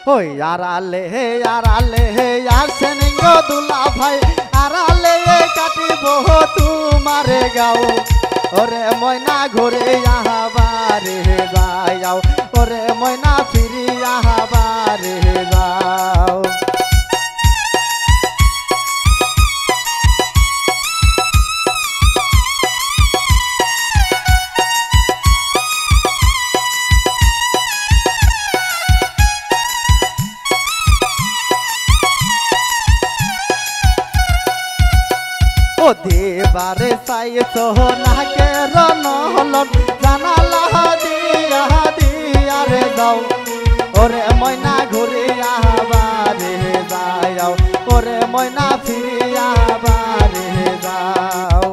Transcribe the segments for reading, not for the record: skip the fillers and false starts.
ওই আড়ালে আর সেনিঙ্গ দুলা ভাই আড়ালে কাটিব তোমারে গাও ওরে ময়না ঘুরে আহাবারে যাও ওরে ময়না ফিরি আহাবারে যাও ও দেবারে চাইছো নাকে রনহলন জানালা দিয়া দিয়া রে যাও ওরে ময়না ঘুরে আবারে যাও ওরে ময়না ফিরে আবারে যাও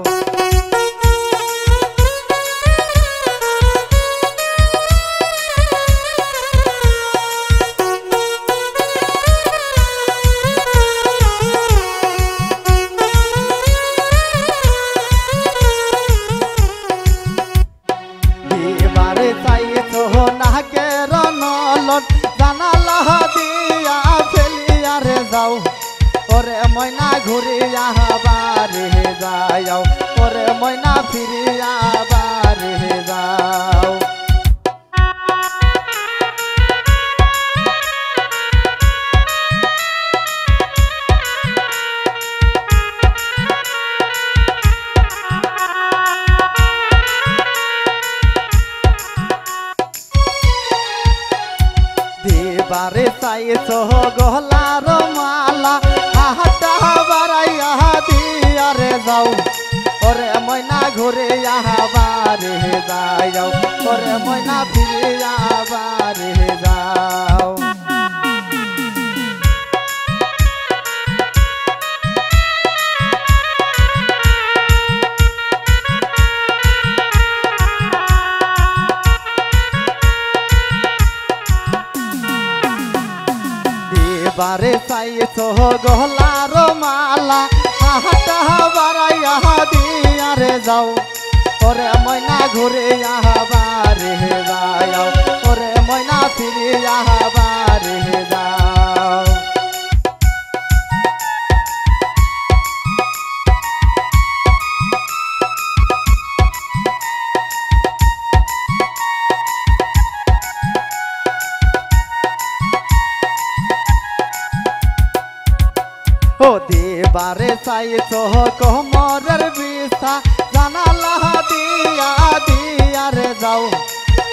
জানালা দিয়া ফেলিয়া রে যাও ওরে ময়না ঘুরে আবারে যাও ওরে ময়না ফিরে আবারে যাও বারে চাইছো গলার মালা হাটা বাড়াইয়া দিয়া রে যাও ওরে ময়না ঘুরে আবারে যাও ওরে ময়না ফিরে আবারে যাও বারে চাইছো গলার মালা হাটা বাড়াইয়া দিয়া রে যাও ওরে ময়না ঘুরে আবারে যাও ওরে ময়না ফিরে আবারে যাও ও দেবারে চাইছো কোমরের বিছা জানালা দিয়া দিয়া রে যাও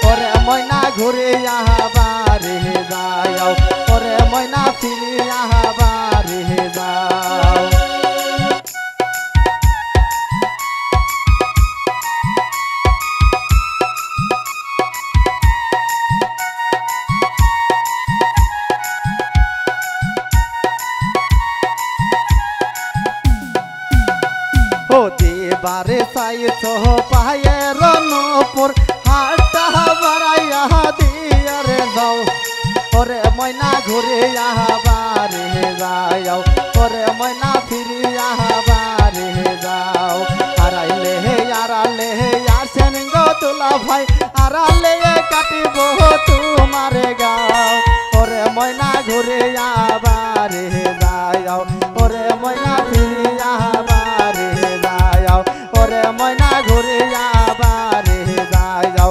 ওরে ময়না ঘুরে আবারে যাও ওরে ময়না ফিরে আবারে যাও ও দেবারে চাইছো পায়ের নপুর হাটা বাড়াইয়া দিয়া রে যাও ওরে ময়না ঘুরে আবারে যাও ওরে ময়না ফিরে আবারে যাও আড়াইলে আর সেনিঙ্গ দুলা ভাই আড়ালে কাটিব তোমারে গাও ওরে ময়না ঘুরে আবারে যাও ওরে ময়না ফিরে আবারে যাও ওরে ময়না ঘুরে আবারে যাও